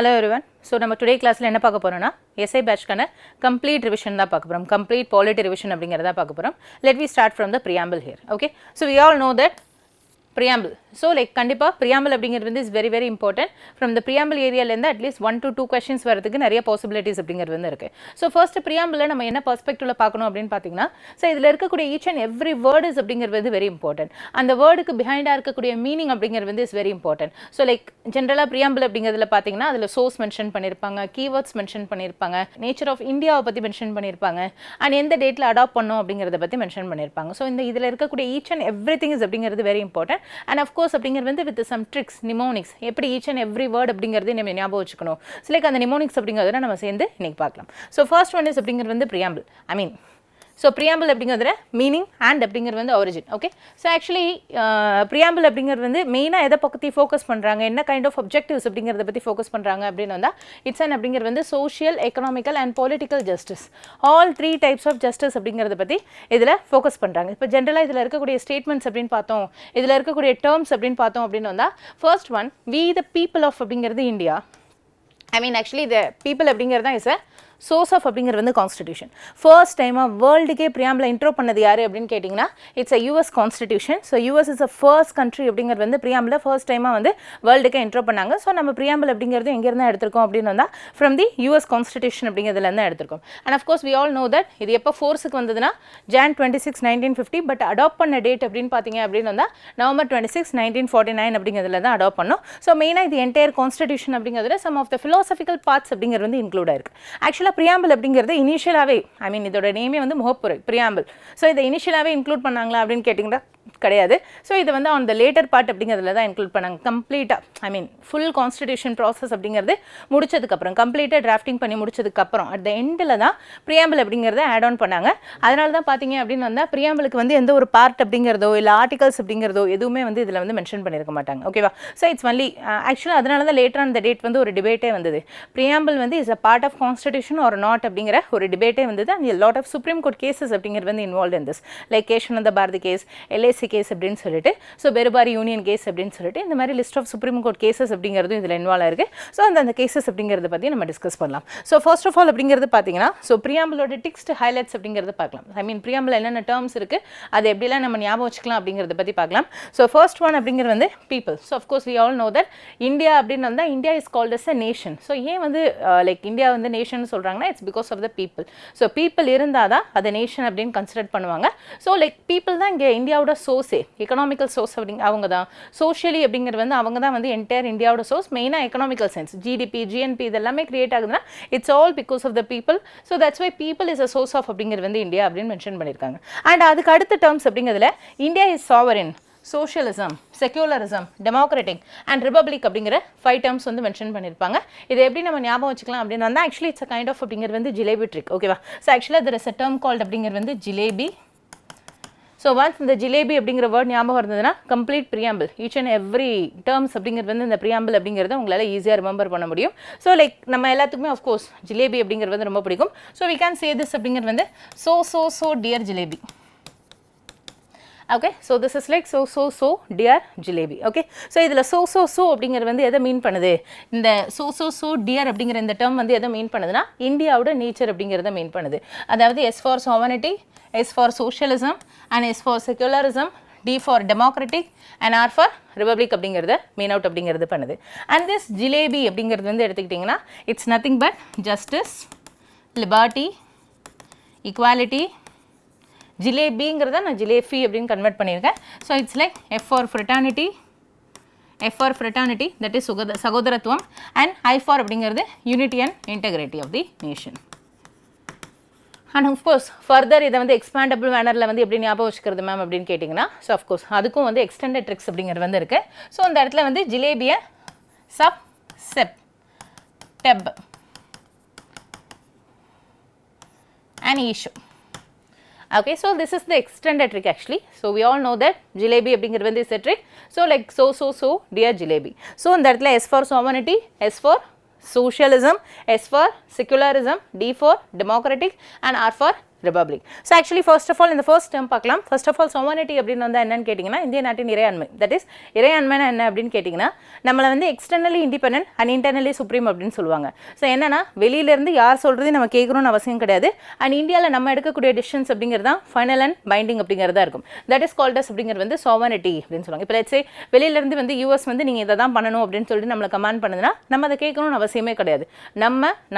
Hello everyone. So நம்ம today classல என்ன பார்க்க போறோம்னா essay batchக்கான complete revision தான் பார்க்க போறோம். Complete polity revision அப்படிங்கறத பார்க்க போறோம். Let me start from the preamble here. Okay. So we all know that preamble. So like கண்டிப்பா preamble அப்படிங்கிறது வந்து is very very important. From the preamble ஏரியால இருந்து at least 1 to 2 questions வரதுக்கு நிறைய possibilities அப்படிங்கிறது வந்து இருக்கு. So first preamble நம்ம என்ன perspectiveல பார்க்கணும் அப்படினு பாத்தீங்கன்னா so இதுல இருக்கக்கூடிய each and every word is அப்படிங்கிறது வந்து very important. அந்த வேர்டுக்கு behind இருக்கக்கூடிய meaning அப்படிங்கிறது வந்து is very important. So like generally preamble அப்படிங்கிறதுல பாத்தீங்கன்னா அதுல source mention பண்ணிருப்பாங்க, keywords mention பண்ணிருப்பாங்க, nature of India பத்தி mention பண்ணிருப்பாங்க and எந்த டேட்ல அடாப்ட் பண்ணனும் அப்படிங்கறத பத்தி mention பண்ணிருப்பாங்க. So இந்த இதுல இருக்கக்கூடிய each and everything is அப்படிங்கிறது very important. And of course அப்படிங்கிறது வந்து with some tricks mnemonics எப்படி each and every word அப்படிங்கிறது நம்ம ஞாபகம் வச்சுக்கணும். So like அந்த mnemonics அப்படிங்கறத நம்ம சேர்ந்து இன்னைக்கு பார்க்கலாம். So first one is அப்படிங்கிறது வந்து preamble. So preamble அப்படிங்கிறது meaning and அப்படிங்கிறது வந்து origin. Okay. So actually preamble அப்படிங்கிறது வந்து மெயினா எதை பத்தி ஃபோக்கஸ் பண்றாங்க, என்ன kind of objectives அப்படிங்கறத பத்தி ஃபோக்கஸ் பண்றாங்க அப்படினா வந்தா it's an அப்படிங்கிறது வந்து social, economical and political justice. All three types of justice அப்படிங்கறத பத்தி இதுல ஃபோக்கஸ் பண்றாங்க. இப்போ ஜெனரலா இதுல இருக்கக்கூடிய statements அப்படினு பார்த்தோம், இதுல இருக்கக்கூடிய terms அப்படினு பார்த்தோம் அப்படினா வந்தா first one we the people of அப்படிங்கிறது India. Actually the people அப்படிங்கிறது தான் is a source of அப்படிங்கிறது வந்து constitution. First time வேர்ல்டுக்கே preamble intro பண்ணது யாரு அப்படினு கேட்டிங்கனா it's a US constitution. So US is the first country அப்படிங்கிறது வந்து preamble first time வந்து வேர்ல்டுக்கே intro பண்ணாங்க. So நம்ம preamble அப்படிங்கிறது எங்க இருந்து எடுத்துறோம் அப்படினு வந்தா from the US constitution அப்படிங்கிறதுல இருந்து எடுத்துறோம். And of course we all know that இது எப்ப ஃபோர்ஸ்க்கு வந்ததுனா Jan 26 1950 பட் அடாப்ட் பண்ண டேட் அப்படினு பாத்தீங்க அப்படினு வந்தா November 26 1949 அப்படிங்கிறதுல தான் அடாப்ட் பண்ணோம். So மெயினா இது என்டையர் constitution அப்படிங்கிறதுல some of the philosophical parts அப்படிங்கிறது வந்து இன்க்ளூட் ஆயிருக்கு. Actually preamble அப்படிங்கிறது இனிஷியலாவே இதோட நேமே வந்து முகப்புரை preamble. So இத இனிஷியலாவே இன்க்ளூட் பண்ணாங்களா அப்படினு கேட்டிங்கனா கிடையாது. So இது வந்து on the later part அப்படிங்கிறதுல தான் இன்க்ளூட் பண்ணாங்க. கம்ப்ளீட்டா full constitution process அப்படிங்கிறது முடிச்சதுக்கு அப்புறம் கம்ப்ளீட்டா டிராஃப்டிங் பண்ணி முடிச்சதுக்கு அப்புறம் at the endல தான் preamble அப்படிங்கறத ஆட் ஆன் பண்ணாங்க. அதனால தான் பாத்தீங்க அப்படினு வந்தா preambleக்கு வந்து எந்த ஒரு பார்ட் அப்படிங்கறதோ இல்ல ஆர்டிகல்ஸ் அப்படிங்கறதோ எதுவுமே வந்து இதுல வந்து மென்ஷன் பண்ணிருக்க மாட்டாங்க. ஓகேவா? So it's only actually அதனால தான் later on the date வந்து ஒரு டிபேட்டே வந்தது. Preamble வந்து is a part of constitution or not அப்படிங்கற ஒரு டிபேட்டே வந்தது. and a lot of supreme court cases அப்படிங்கறது வந்து involved in this like Keshananda Bharati case, LAC case அப்படினு சொல்லிட்டு so பெருபாரி யூனியன் கேஸ் அப்படினு சொல்லிட்டு இந்த மாதிரி list of supreme court cases அப்படிங்கிறது இதுல இன்வால்வ் ஆயிருக்கு. சோ அந்த கேसेस அப்படிங்கறத பத்தி நம்ம டிஸ்கஸ் பண்ணலாம். சோ ஃபர்ஸ்ட் ஆஃப் ஆல் அப்படிங்கிறது பாத்தீங்கன்னா சோ preambleோட டெக்ஸ்ட் ஹைலைட்ஸ் அப்படிங்கறத பார்க்கலாம். preamble என்னென்ன டர்ம்ஸ் இருக்கு, அது எப்படிலாம் நம்ம ஞாபகம் வச்சுக்கலாம் அப்படிங்கறத பத்தி பார்க்கலாம். சோ ஃபர்ஸ்ட் ஒன் அப்படிங்கிறது வந்து people. So of course we all know that India அப்படினு வந்தா India is called as a nation. So ஏன் வந்து லைக் இந்தியா வந்து நேஷன் சொல்றாங்கன்னா it's because of the people. So people இருந்தாதான் அது நேஷன் அப்படினு கன்சிடர் பண்ணுவாங்க. So like people தான் இங்க இந்தியாவோட சோர்ஸ், எகனாமிக்கல் சோர்ஸ் அப்படிங்க அவங்க தான். சோஷியலி அப்படிங்கிறது வந்து அவங்க தான் வந்து என்டையர் இந்தியாவோட சோர்ஸ். மெயினா எகனாமிக்கல் சென்ஸ் ஜிடிபி GNP இதெல்லாமே கிரியேட் ஆகுதுன்னா it's all because of the people. So that's why people is a source of அப்படிங்கிறது வந்து இந்தியா அப்படின்னு மென்ஷன் பண்ணியிருக்காங்க. அண்ட் அதுக்கு அடுத்த டேர்ம்ஸ் அப்படிங்கிறதுல India is sovereign, socialism, secularism, democratic and republic அப்படிங்கிற 5 டேர்ம்ஸ் வந்து மென்ஷன் பண்ணியிருப்பாங்க. இதை எப்படி நம்ம ஞாபகம் வச்சுக்கலாம் அப்படின்னு வந்தால் actually it's a kind of அப்படிங்கிறது வந்து ஜிலேபி ட்ரிக். ஓகேவா? ஸோ ஆக்சுவலாக there is a term called அப்படிங்கிறது வந்து ஜிலேபி. So once இந்த ஜிலேபி அப்படிங்கிற வேர்ட் ஞாபகம் இருந்ததுன்னா complete preamble each and every terms அப்படிங்கிறது வந்து இந்த preamble அப்படிங்கிறத உங்களால் ஈஸியாக ரிமெம்பர் பண்ண முடியும். ஸோ லைக் நம்ம எல்லாத்துக்குமே ஆஃப்கோர்ஸ் ஜிலேபி அப்படிங்கிறது வந்து ரொம்ப பிடிக்கும். So we can say this அப்படிங்கிறது வந்து so dear jalebi. Okay, so this is like so dear jalebi. Okay, so இதுல so அப்படிங்கிறது வந்து எதை மீன் பண்ணுது, இந்த so dear அப்படிங்கிற இந்த term வந்து எதை மீன் பண்ணுதுன்னா இந்தியாவோட நேச்சர் அப்படிங்கிறத மீன் பண்ணுது. அதாவது S for sovereignty, S for socialism and S for secularism, D for democratic and R for republic அப்படிங்கிறத மீன் அவுட் அப்படிங்கிறது பண்ணுது. and this jalebi அப்படிங்கிறது வந்து எடுத்துக்கிட்டிங்கன்னா it's nothing but justice, liberty, equality. ஜிலேபிங்கிறத நான் ஜிலேபி அப்படின்னு கன்வெர்ட் பண்ணியிருக்கேன். So it's like F for fraternity, that is சகோதரத்துவம் and I for அப்படிங்கிறது unity and integrity of the nation. and of course further இதை வந்து எக்ஸ்பேண்டபிள் மேனரில் வந்து எப்படி ஞாபகம் வச்சுக்கிறது மேம் அப்படின்னு கேட்டிங்கன்னா ஸோ அஃப்கோர்ஸ் அதுக்கும் வந்து எக்ஸ்டெண்டட் ட்ரிக்ஸ் அப்படிங்கிறது வந்து இருக்குது. ஸோ அந்த இடத்துல வந்து ஜிலேபியை செப் Depp and issue. Okay, so this is the extended trick actually. So we all know that jalebi அப்படிங்கிறது வந்து is a trick. So like so dear jalebi. So இந்த இடத்துல S for sovereignty, S for socialism, S for secularism, D for democratic and R for republic. So actually first of all in the first term பார்க்கலாம். First of all sovereignty அப்படினு வந்தா என்னன்னு கேட்டிங்கனா இந்திய நாட்டின் இறையாண்மை, that is இறையாண்மைனா என்ன அப்படினு கேட்டிங்கனா நம்மள வந்து externally independent and internally supreme அப்படினு சொல்லுவாங்க. ஸோ என்னன்னா வெளியில இருந்து யார் சொல்றதையும் நம்ம கேட்கணும்னு அவசியம் கிடையாது. அண்ட் இந்தியாவில் நம்ம எடுக்கக்கூடிய டிசிஷன்ஸ் அப்படிங்கிறது தான் ஃபைனல் அண்ட் பைண்டிங் அப்படிங்கிறதா இருக்கும். தட் இஸ் கால்ட் அஸ் அப்படிங்கிறது வந்து sovereignty அப்படின்னு சொல்லுவாங்க. இப்போ லெட்ஸ் சே வெளியிலேருந்து வந்து யூஎஸ் வந்து நீங்கள் இதை தான் பண்ணணும் அப்படின்னு சொல்லிட்டு நம்மளை கமாண்ட் பண்ணுதுன்னா நம்ம அதை கேட்கணும்னு அவசியமே கிடையாது.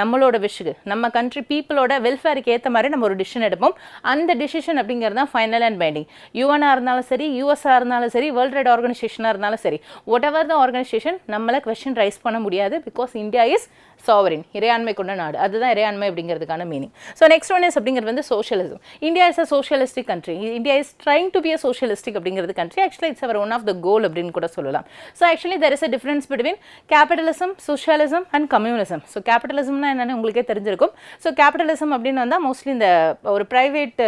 நம்மளோட விஷுக்கு நம்ம கண்ட்ரி பீப்புளோட வெல்ஃபேருக்கு ஏற்ற மாதிரி நம்ம ஒரு டிசிஷன் எடுப்போம். அந்த டிசிஷன் அப்படிங்கிறது தான் ஃபைனல் அண்ட் பைண்டிங். யூஎன்னாக இருந்தாலும் சரி, யூஎஸ்ஆ இருந்தாலும் சரி, வேர்ல்ட் ட்ரேட் ஆர்கனைசேஷனாக இருந்தாலும் சரி, வாட் எவர் த ஆர்கனைசேஷன் நம்மளை கொஸ்டின் ரைஸ் பண்ண முடியாது. பிகாஸ் இந்தியா இஸ் சாவரின், இறையாண்மை கொண்ட நாடு. அதுதான் இறையாண்மை அப்படிங்கிறதுக்கான meaning. So next one is அப்படிங்கிறது வந்து socialism. India is a socialistic country. India is trying to be a socialistic அப்படிங்கிறது country. Actually it's our one of the goal அப்படின்னு கூட சொல்லலாம். So actually there is a difference between capitalism, socialism and communism. So கேபிட்டலிசம்னா என்னென்னு உங்களுக்கே தெரிஞ்சிருக்கும். So capitalism அப்படின்னு வந்தால் மோஸ்ட்லி இந்த ஒரு ப்ரைவேட்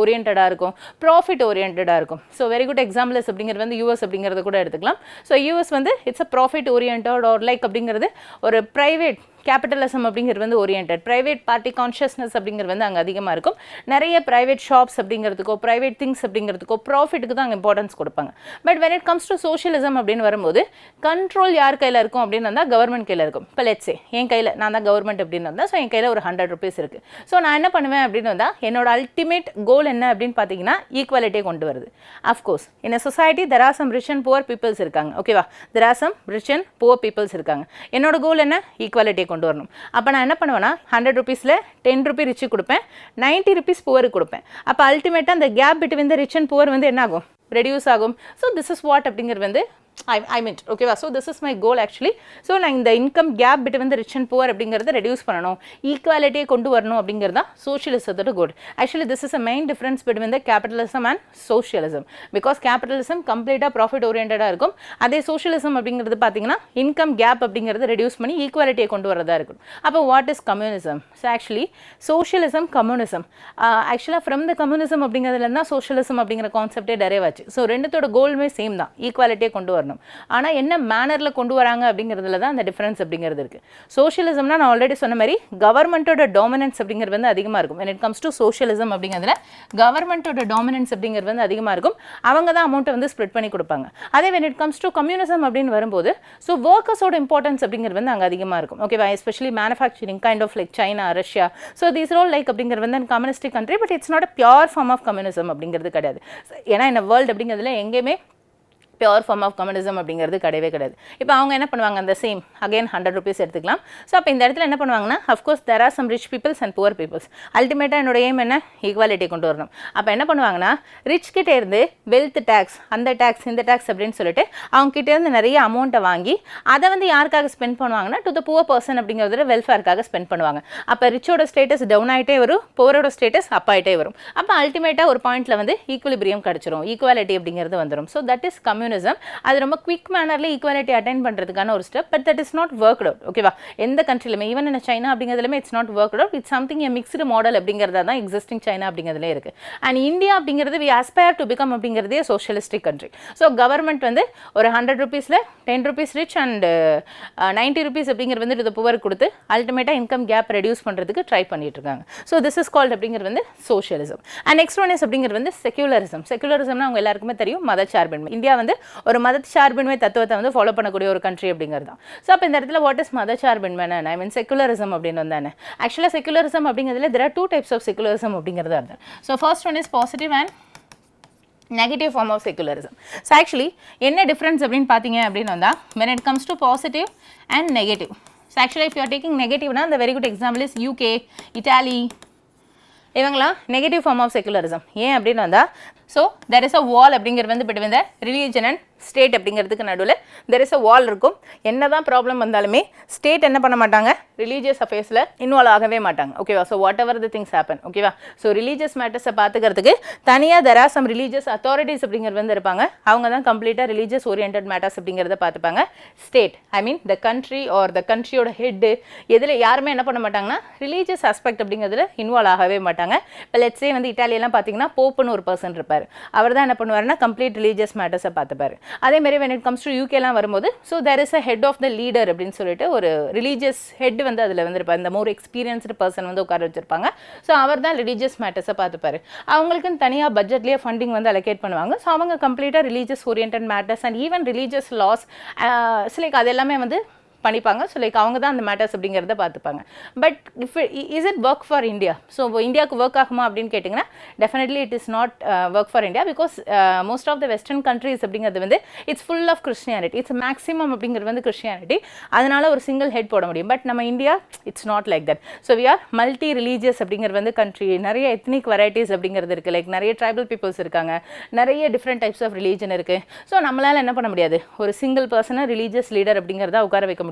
ஓரியன்டாக இருக்கும், ப்ராஃபிட் ஓரியன்டாக இருக்கும். So very good example is அப்படிங்கிறது வந்து யூஎஸ் அப்படிங்கிறத கூட எடுத்துக்கலாம். ஸோ யூஎஸ் வந்து it's a profit orient or like அப்படிங்கிறது ஒரு ப்ரைவேட் கேபிட்டலிசம் அப்படிங்கிறது வந்து ஓரியன்ட், ப்ரைவேட் பார்ட்டி கான்ஷியஸ்னஸ் அப்படிங்கிறது வந்து அங்கே அதிகமாக இருக்கும். நிறைய ப்ரைவேட் ஷாப்ஸ் அப்படிங்கிறதுக்கோ ப்ரைவேட் திங்ஸ் அப்படிங்கிறதுக்கோ ப்ராஃபிட்டுக்கு தான் அங்கே இம்பார்ட்டன்ஸ் கொடுப்பாங்க. But when it comes to socialism அப்படின்னு வரும்போது கண்ட்ரோல் யார் கையில் இருக்கும் அப்படின்னு வந்தால் கவர்மெண்ட் கையில் இருக்கும். இப்போ லெட்ஸே என் கையில் நான் தான் கவர்மெண்ட் அப்படின்னு வந்தால், ஸோ என் கையில் ஒரு 100 rupees இருக்குது. ஸோ நான் என்ன பண்ணுவேன் அப்படின்னு வந்தால் என்னோட அல்டிமேட் கோல் என்ன அப்படின்னு பார்த்தீங்கன்னா ஈக்குவாலிட்டியை கொண்டு வருது. Of course in a society there are some rich and poor peoples இருக்காங்க. ஓகேவா, there are some rich and poor peoples இருக்காங்க. என்னோட கோல் என்ன, ஈக்குவாலிட்டியை கொண்டு வரணும். அப்போ நான் என்ன பண்ணுவேன்னா 100 rupeesல 10 rupee ரிச்சு கொடுப்பேன், 90 rupees புவருக்கு கொடுப்பேன். அப்போ அல்டிமேட்டாக அந்த gap between the rich and poor வந்து என்ன ஆகும், ரெடியூஸ் ஆகும். ஸோ திஸ் இஸ் வாட் அப்படிங்கிறது வந்து I meant ஓகேவா. So this is my goal actually. So நான் இந்த income gap between the rich and poor அப்படிங்கிறத ரெடியூஸ் பண்ணணும், ஈக்குவாலிட்டியை கொண்டு வரணும் அப்படிங்கிறது தான் சோஷியலிசத்தோட goal. Actually this is a main difference between the capitalism and socialism. Because capitalism கம்ப்ளீட்டாக ப்ராஃபிட் ஓரியன்டாக இருக்கும். அதே சோஷியலிசம் அப்படிங்கிறது பார்த்தீங்கன்னா இன்கம் கேப் அப்படிங்கிறத ரெடியூஸ் பண்ணி ஈக்குவாலிட்டியை கொண்டு வரதா இருக்கும். அப்போ what is communism? So actually socialism, communism ஆக்சுவலாக ஃப்ரம் த கம்யூனிசம் அப்படிங்கிறதுல தான் சோஷியலிசம் அப்படிங்கிற கான்செப்டே டெரைவ் ஆச்சு. ஸோ ரெண்டுத்தோட கோலுமே சேம் தான், ஈக்குவாலிட்டியை கொண்டு வரணும். ஆனால் என்ன மேனரில் கொண்டு வராங்க அப்படிங்கிறதுல தான் அந்த டிஃபரன்ஸ் அப்படிங்கிறது இருக்குது. சோஷியலிசம்னா நான் ஆல்ரெடி சொன்ன மாதிரி கவர்மெண்ட்டோட டாமினன்ஸ் அப்படிங்கிறது வந்து அதிகமாக இருக்கும். when it comes to socialism அப்படிங்கிறதுல கவர்மெண்ட்டோட டாமினன்ஸ் அப்படிங்கிறது வந்து அதிகமாக இருக்கும். அவங்க தான் அமௌண்ட்டை வந்து ஸ்ப்ரெட் பண்ணி கொடுப்பாங்க. அதே when it comes to communism அப்படின்னு வரும்போது ஸோ ஒர்க்கர்ஸோட இம்பார்ட்டன்ஸ் அப்படிங்கிறது வந்து அங்கே அதிகமாக இருக்கும். ஓகேவா, especially manufacturing kind of like China, Russia. So these all like அப்படிங்கிறது வந்து communistic country. But it's not a pure form of communism அப்படிங்கிறது கிடையாது. ஏன்னா இந்த வேர்ல்டு அப்படிங்கிறதுல எங்கேயுமே பியூர் ஃபார்ம் ஆஃப் கம்யூனிசம் அப்படிங்கிறது கிடையவே கிடையாது. இப்போ அவங்க என்ன பண்ணுவாங்க, அந்த சேம் அகைன் 100 rupees எடுத்துக்கலாம். ஸோ அப்போ இந்த இடத்துல என்ன பண்ணுவாங்கன்னா of course there are some rich peoples and poor peoples. அல்டிமேட்டாக என்னோட எய்ம் என்ன, ஈக்குவாலிட்டி கொண்டு வரணும். அப்போ என்ன பண்ணுவாங்கன்னா ரிச் கிட்டே இருந்து வெல்த் டேக்ஸ், அந்த டேக்ஸ் இந்த டேக்ஸ் அப்படின்னு சொல்லிட்டு அவங்க கிட்டே இருந்து நிறைய அமௌண்ட்டை வாங்கி அதை வந்து யாருக்காக ஸ்பெண்ட் பண்ணுவாங்கன்னா டு த புவர் பர்சன் அப்படிங்கிறத வெல்ஃபேருக்காக ஸ்பெண்ட் பண்ணுவாங்க. அப்போ ரிச்சோட ஸ்டேட்டஸ் டவுன் ஆகிட்டே வரும், புவரோட ஸ்டேட்டஸ் அப் ஆகிட்டே வரும். அப்போ அல்டிமேட்டாக ஒரு பாயிண்ட்டில் வந்து ஈக்குவலிபிரியம் கிடச்சிரும், ஈக்குவாலிட்டி அப்படிங்கிறது வந்துடும். So that is communism. அது ரொம்ப குவிக் மேனர்ல ஈக்குவாலிட்டி அட்டைன் பண்ணுறதுக்கான ஒரு step. But that is not worked out. ஓகேவா, எந்த கண்ட்ரிலுமே ஈவன் இந்த சைனா அப்படிங்கிறதுலுமே it's not worked out. It's something a mixed model அப்படிங்கிறதா தான் எக்ஸிஸ்டிங் சைனா அப்படிங்கிறதுலே இருக்குது. அண்ட் இந்தியா அப்படிங்கிறது வி ஆஸ்பயர் டு பிகம் அப்படிங்கிறதே சோஷியலிஸ்டிக் கண்ட்ரி. ஸோ கவர்மெண்ட் வந்து ஒரு 100 rupeesல 10 rupees ரிச் அண்ட் 90 rupees அப்படிங்கிறது வந்து இது புவர் கொடுத்து அல்டிமேட்டாக இன்கம் கேப் ரெடியூஸ் பண்ணுறதுக்கு ட்ரை பண்ணிட்டு இருக்காங்க. ஸோ திஸ் இஸ் கால்ட் அப்படிங்கிறது வந்து socialism. And next one is அப்படிங்கிறது வந்து செக்யூலரிசம். செக்யூலரிசம்னா அவங்க எல்லாருக்குமே தெரியும், மதச்சார்பின்மை. இந்தியா வந்து ஒரு மதச்சார்பின்மை தத்துவத்தை வந்து ஃபாலோ பண்ணக்கூடிய ஒரு கண்ட்ரி அப்படிங்கிறது தான். ஸோ அப்போ இந்த இடத்துல வாட் இஸ் மதச்சார்பின்மை, ஐ மீன் செக்குலரிசம் அப்படின்னு வந்தானே. ஆக்சுவலாக செக்குலரிசம் அப்படிங்கிறதுல there are 2 types of secularism அப்படிங்கிறது இருக்குது. So first one is positive and negative form of secularism. So actually என்ன டிஃப்ரென்ஸ் அப்படின்னு பார்த்தீங்க அப்படின்னு வந்தால் when it comes to positive and negative. So actually if you are taking negative-னா the very good example is UK, Italy. இவங்களாம் negative form of secularism. ஏன் அப்படின்னு வந்தால் so there is அ வால் அப்படிங்கிறது வந்து between the religion and state அப்படிங்கிறதுக்கு நடுவில் there is அ வால் இருக்கும். என்ன தான் ப்ராப்ளம் வந்தாலுமே ஸ்டேட் என்ன பண்ண மாட்டாங்க, ரிலீஜியஸ் அஃபேர்ஸில் இன்வால்வ் ஆகவே மாட்டாங்க. ஓகேவா, so whatever the things happen. ஓகேவா, ஸோ ரிலீஜியஸ் மேட்டர்ஸை பார்த்துக்கிறதுக்கு தனியாக there are some religious authorities அப்படிங்கிறது வந்து இருப்பாங்க. அவங்க தான் கம்ப்ளீட்டாக ரிலீஜியஸ் ஓரியன்ட் மேட்டர்ஸ் அப்படிங்கிறத பார்த்துப்பாங்க. State I mean the country or the கண்ட்ரியோட ஹெட்டு இதில் யாருமே என்ன பண்ண மாட்டாங்கன்னா ரிலீஜியஸ் ஆஸ்பெக்ட் அப்படிங்கிறதுல இன்வால்வ் ஆகவே மாட்டாங்க. இப்போ லெட்ஸே வந்து இட்டாலியெல்லாம் பார்த்தீங்கன்னா போப்புன்னு ஒரு பர்சன் இருப்பார். அவர் தான் என்ன பண்ணுவாருன்னா கம்ப்ளீட் ரிலீஜியஸ் மேட்டர்ஸை பார்த்துப்பார். அதே மாதிரி when it comes to யூகேலாம் வரும்போது so there is a head of the leader அப்படின்னு சொல்லிட்டு ஒரு ரிலீஜியஸ் ஹெட் வந்து அதில் வந்து இருப்பார், இந்த மோர் எக்ஸ்பீரியன்ஸ்டு பர்சன் வந்து உட்கார வச்சிருப்பாங்க. ஸோ அவர் தான் ரிலீஜியஸ் மேட்டர்ஸை பார்த்துப்பாரு. அவங்களுக்குன்னு தனியாக பட்ஜெட்லேயே ஃபண்டிங் வந்து அலோகேட் பண்ணுவாங்க. ஸோ அவங்க கம்ப்ளீட்டாக religious orient matters and even religious laws like அது எல்லாமே வந்து பண்ணிப்பாங்க. ஸோ லைக் அவங்க தான் அந்த மேட்டர்ஸ் அப்படிங்கிறத பார்த்துப்பாங்க. But if is it work for India? So இந்தியாவுக்கு ஒர்க் ஆகுமா அப்படின்னு கேட்டிங்கன்னா definitely it is not work for India. Because most of the western countries அப்படிங்கிறது வந்து it's full of Christianity, it's maximum அப்படிங்கிறது வந்து கிறிஸ்டியானிட்டி. அதனால ஒரு சிங்கிள் ஹெட் போட முடியும். பட் நம்ம India it's not like that. So we are multi religious அப்படிங்கிறது வந்து கண்ட்ரி, நிறைய எத்னிக் வெரைட்டிஸ் அப்படிங்கிறது இருக்குது. லைக் நிறைய ட்ரைபல் பீப்புள்ஸ் இருக்காங்க, நிறைய டிஃப்ரெண்ட் டைப்ஸ் ஆஃப் ரிலீஜன் இருக்குது. ஸோ நம்மளால் என்ன பண்ண முடியாது, ஒரு சிங்கிள் பர்சனை ரிலீஜியஸ் லீடர் அப்படிங்கிறத உட்கார வைக்க முடியாது.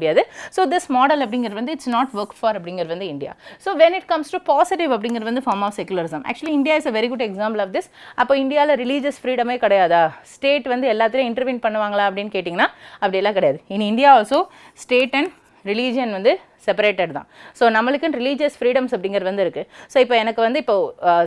ஸோ திஸ் மாடல் அப்படிங்கிறது வந்து இட்ஸ் நாட் ஒர்க் ஃபார் அப்படிங்கிறது வந்து India. So when it comes to positive அப்படிங்கிறது வந்து form of secularism. Actually India is a very good example of this. அப்போ இந்தியாவில் ரிலீஜியஸ் ஃப்ரீடமே கிடையாதா, ஸ்டேட் வந்து எல்லாத்துலேயும் இன்டர்வீன் பண்ணுவாங்களா அப்படின்னு கேட்டிங்கன்னா அப்படியெல்லாம் கிடையாது. In India also state and religion வந்து செப்பரேட்டட் தான். ஸோ நம்மளுக்குன்னு ரிலீஜியஸ் ஃப்ரீடம்ஸ் அப்படிங்கிறது வந்து இருக்குது. ஸோ இப்போ எனக்கு வந்து இப்போ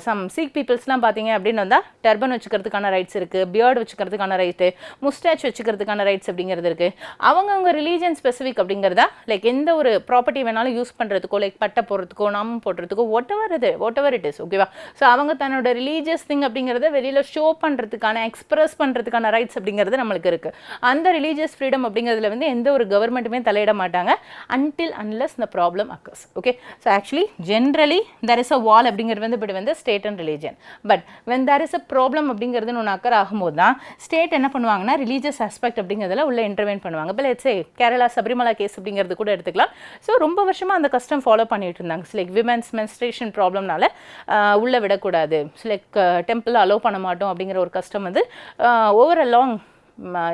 சம் சீக் பீப்புள்ஸ்லாம் பார்த்தீங்க அப்படின்னு வந்தால் டர்பன் வச்சுக்கிறதுக்கான ரைட்ஸ் இருக்குது, பியர்டு வச்சுக்கிறதுக்கான ரைட்டு, முஸ்டாச் வச்சுக்கிறதுக்கான ரைட்ஸ் அப்படிங்கிறது இருக்குது. அவங்கவுங்க ரிலீஜியன் ஸ்பெசிஃபிக் அப்படிங்கிறதா லைக் எந்த ஒரு ப்ராப்பர்ட்டி வேணாலும் யூஸ் பண்ணுறதுக்கோ, லைக் பட்டை போடுறதுக்கோ, நாமம் போடுறதுக்கோ, வாட் எவர் இட் இஸ், ஓகேவா. ஸோ அவங்க தன்னோட ரிலீஜியஸ் திங் அப்படிங்கிறத வெளியில் ஷோ பண்ணுறதுக்கான, எக்ஸ்பிரஸ் பண்ணுறதுக்கான ரைட்ஸ் அப்படிங்கிறது நம்மளுக்கு இருக்குது. அந்த ரிலீஜியஸ் ஃப்ரீடம் அப்படிங்கிறதுல வந்து எந்த ஒரு கவர்மெண்ட்டுமே தலையிட மாட்டாங்க until unless the problem occurs. Okay, so actually generally there is a wall அப்படிங்கிறது வந்து between the state and religion. But when there is a problem அப்படிங்கிறது ஒன்று அக்கர் ஆகும்போது தான் ஸ்டேட் என்ன பண்ணுவாங்கன்னா ரிலீஜியஸ் ஆஸ்பெக்ட் அப்படிங்கிறதுல உள்ள இன்டர்வென்ட் பண்ணுவாங்க. இப்போ let's say Kerala Sabarimala case அப்படிங்கிறது கூட எடுத்துக்கலாம். ஸோ ரொம்ப வருஷமாக அந்த கஸ்டம் ஃபாலோ பண்ணிட்டு இருந்தாங்க. லைக் விமென்ஸ் மென்ஸ்ட்ரேஷன் ப்ராப்ளம்னால உள்ளே விடக்கூடாது, லைக் டெம்பிள் அலோவ் பண்ண மாட்டோம் அப்படிங்கிற ஒரு கஸ்டம் வந்து over a long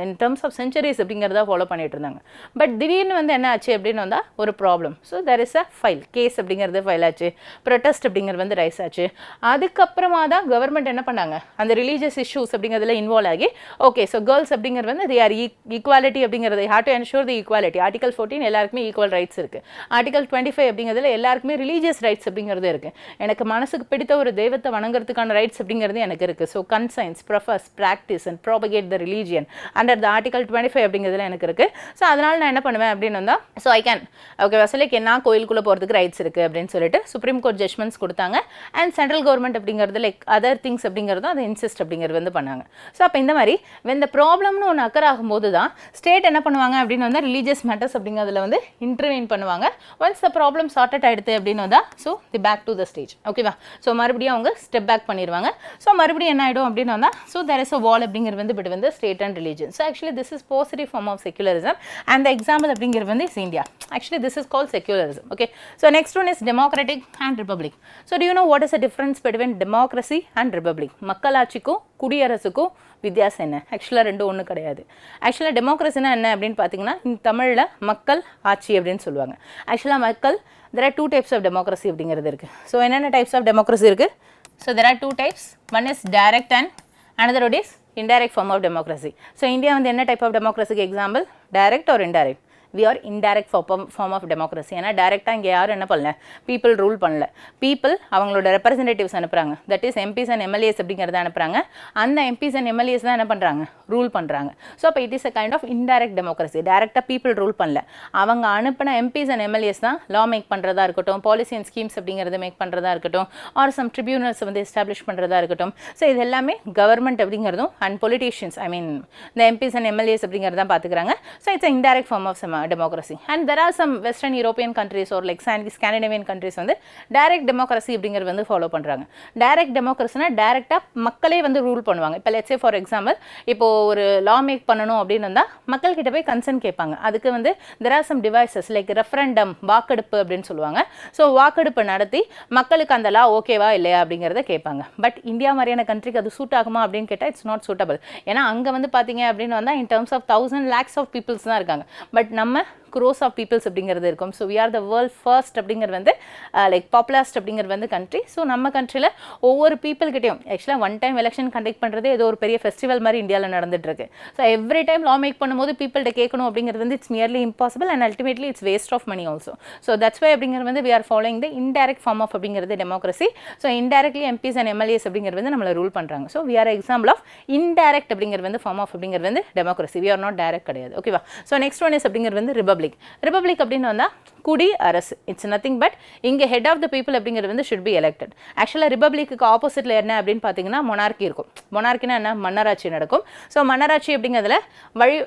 in terms of centuries அப்படிங்கிறத ஃபாலோ பண்ணிட்டு இருந்தாங்க. பட் திடீர்னு வந்து என்ன ஆச்சு அப்படின்னு வந்தால் ஒரு problem. So there is a file case அப்படிங்கிறது ஃபைல் ஆச்சு, ப்ரொட்டஸ்ட் அப்படிங்கிறது வந்து ரைஸ் ஆச்சு. அதுக்கப்புறமா தான் கவர்மெண்ட் என்ன பண்ணாங்க, அந்த ரிலீஜியஸ் இஷ்யூஸ் அப்படிங்கிறதுல இன்வால்வ் ஆகி ஓகே ஸோ கேர்ள்ஸ் அப்படிங்கிறது வந்து தே ஆர் ஈக்குவாலிட்டி அப்படிங்கிறது have to ensure the equality. Article 14 எல்லாருக்குமே ஈக்குவல் ரைட்ஸ் இருக்குது. ஆர்டிகல் 25 அப்படிங்கிறதுல எல்லாருக்குமே ரிலீஜியஸ் ரைட்ஸ் அப்படிங்கிறது இருக்குது. எனக்கு மனசுக்கு பிடித்த ஒரு தெய்வத்தை வணங்குறதுக்கான ரைட்ஸ் அப்படிங்கிறது எனக்கு இருக்குது. So conscience, profess, practice and propagate the religion under the article 25 அப்படிங்கிறதுல எனக்கு இருக்குது. ஸோ அதனால் நான் என்ன பண்ணுவேன் அப்படின்னு வந்தால் ஸோ ஐ கேன் ஓகேவா லைக் என்ன கோயிலுக்குள்ளே போகிறதுக்கு ரைட்ஸ் இருக்குது அப்படின்னு சொல்லிட்டு சுப்ரீம் கோர்ட் ஜட்மெண்ட்ஸ் கொடுத்தாங்க. அண்ட் சென்ட்ரல் கவர்மெண்ட் அப்படிங்கிறது லைக் அதர் திங்ஸ் அப்படிங்கிறதும் அதை இன்சிஸ்ட் அப்படிங்கிறது வந்து பண்ணாங்க. ஸோ அப்போ இந்த மாதிரி இந்த ப்ராப்ளம்னு ஒன்று அக்கர் ஆகும்போது தான் ஸ்டேட் என்ன பண்ணுவாங்க அப்படின்னு வந்தால் ரிலீஜியஸ் மேட்டர்ஸ் அப்படிங்கிறதுல வந்து இன்டர்வீன் பண்ணுவாங்க. ஒன்ஸ் த ப்ராப்ளம் சார்ட்டட் ஆகிடுது அப்படின்னு வந்தால் so the back to the stage, ஓகேவா. ஸோ மறுபடியும் அவங்க ஸ்டெப் பேக் பண்ணிடுவாங்க. ஸோ மறுபடியும் என்ன ஆகிடும் அப்படின்னு வந்தால் ஸோ தேர் இஸ் அ வால் அப்படிங்கிறது வந்து between the state and religion. So actually this is positive form of secularism and the example அப்படிங்கிறது வந்து is India. Actually this is called secularism. Okay, so next one is democratic and republic. So do you know what is the difference between democracy and republic? மக்களாட்சிக்கும் குடியரசுக்கும் வித்தியாசம் என்ன? ஆக்சுவலாக ரெண்டும் ஒன்று கிடையாது. ஆக்சுவலாக டெமோக்ரஸினா என்ன அப்படின்னு பார்த்தீங்கன்னா தமிழில் மக்கள் ஆட்சி அப்படின்னு சொல்லுவாங்க. ஆக்சுவலாக மக்கள் there are two types of democracy அப்படிங்கிறது இருக்குது. ஸோ என்னென்ன டைப்ஸ் ஆஃப் டெமோக்ரஸி இருக்குது? So there are two types. One is direct and another one is indirect form of democracy. So India வந்து என்ன type of democracy example? Direct or indirect? We are indirect form of democracy. ஏன்னா டைரெக்டாக இங்கே யாரும் என்ன பண்ணல, people rule பண்ணல. People அவங்களோட ரெப்ரசன்டேட்டிவ்ஸ் அனுப்புகிறாங்க, that is MPs and MLAs அப்படிங்கிறத அனுப்புகிறாங்க. அந்த எம்பிஸ் அண்ட் எம்எல்ஏஸ் தான் என்ன பண்ணுறாங்க, ரூல் பண்ணுறாங்க. ஸோ அப்போ it is a kind of indirect democracy. டேரெக்டாக பீப்புள் ரூல் பண்ணல, அவங்க அனுப்பின எம்பிஸ் அண்ட் எம்எல்ஏஸ் தான் லா மேக் பண்ணுறதா இருக்கட்டும், பாலிசி அண்ட் ஸ்கீம்ஸ் அப்படிங்கிறது மேக் பண்ணுறதா இருக்கட்டும், ஆர் சம் ட்ரிபியூனல்ஸ் வந்து எஸ்டாப்ளிஷ் பண்ணுறதா இருக்கட்டும். ஸோ இது எல்லாமே கவர்மெண்ட் அப்படிங்கிறதும் அண்ட் பொலிட்டீஷியன்ஸ் ஐ மீன் இந்த எம்பிஸ் அண்ட் எம்எல்ஏஸ் அப்படிங்கிறது தான் பார்த்துக்கிறாங்க. So it's indirect form of democracy. And there are some Western European countries or like Scandinavian countries வந்து direct democracy அப்படிங்கிறது வந்து ஃபாலோ பண்ணுறாங்க. direct democracyனா டைரெக்டாக மக்களே வந்து ரூல் பண்ணுவாங்க. இப்போ லெட்ஸ் சே ஃபார் எக்ஸாம்பிள் இப்போ ஒரு லா மேக் பண்ணணும் அப்படின்னு வந்தால் மக்கள்கிட்ட போய் கன்சர்ன் கேட்பாங்க. அதுக்கு வந்து there are some devices like referendum, வாக்கெடுப்பு அப்படின்னு சொல்லுவாங்க. ஸோ வாக்கெடுப்பு நடத்தி மக்களுக்கு அந்த லா ஓகேவா இல்லையா அப்படிங்கிறத கேட்பாங்க. பட் இந்தியா மாதிரியான கண்ட்ரிக்கு அது சூட் ஆகுமா அப்படின்னு கேட்டால் இட்ஸ் நாட் சூட்டபிள். ஏன்னா அங்கே வந்து பார்த்தீங்க அப்படின்னு வந்தால் in terms of 1000 lakhs of peoples தான் இருக்காங்க. பட் நம்ம crores of peoples அப்படிங்கிறது இருக்கும். So we are the world first அப்படிங்கிறது வந்து like populous அப்படிங்கிறது வந்து country. So நம்ம countryல ஒவ்வொரு people கிட்டயும் actually one time election conduct பண்றது ஏதோ ஒரு பெரிய festival மாதிரி இந்தியால நடந்துட்டு இருக்கு. So every time law make பண்ணும்போது people கிட்ட கேட்கணும் அப்படிங்கிறது வந்து it's merely impossible and ultimately it's waste of money also. So that's why அப்படிங்கிறது வந்து we are following the indirect form of அப்படிங்கிறது democracy. So indirectly MPs and MLAs அப்படிங்கிறது வந்து நம்மள ரூல் பண்றாங்க. So we are an example of indirect அப்படிங்கிறது வந்து form of அப்படிங்கிறது வந்து democracy. We are not direct கிடையாது. ஓகேவா? So next one is அப்படிங்கிறது வந்து republic. Republic அப்படினு வந்தா குடி அரசு. It's nothing but இங்க head of the people அப்படிங்கிறது வந்து should be elected. Actually republicக்கு ஆப்போசிட்ல என்ன அப்படினு பாத்தீங்கன்னா monarchy இருக்கும். monarchyனா என்ன மன்னராட்சி நடக்கும். So மன்னராட்சி அப்படிங்கிறதுல வழி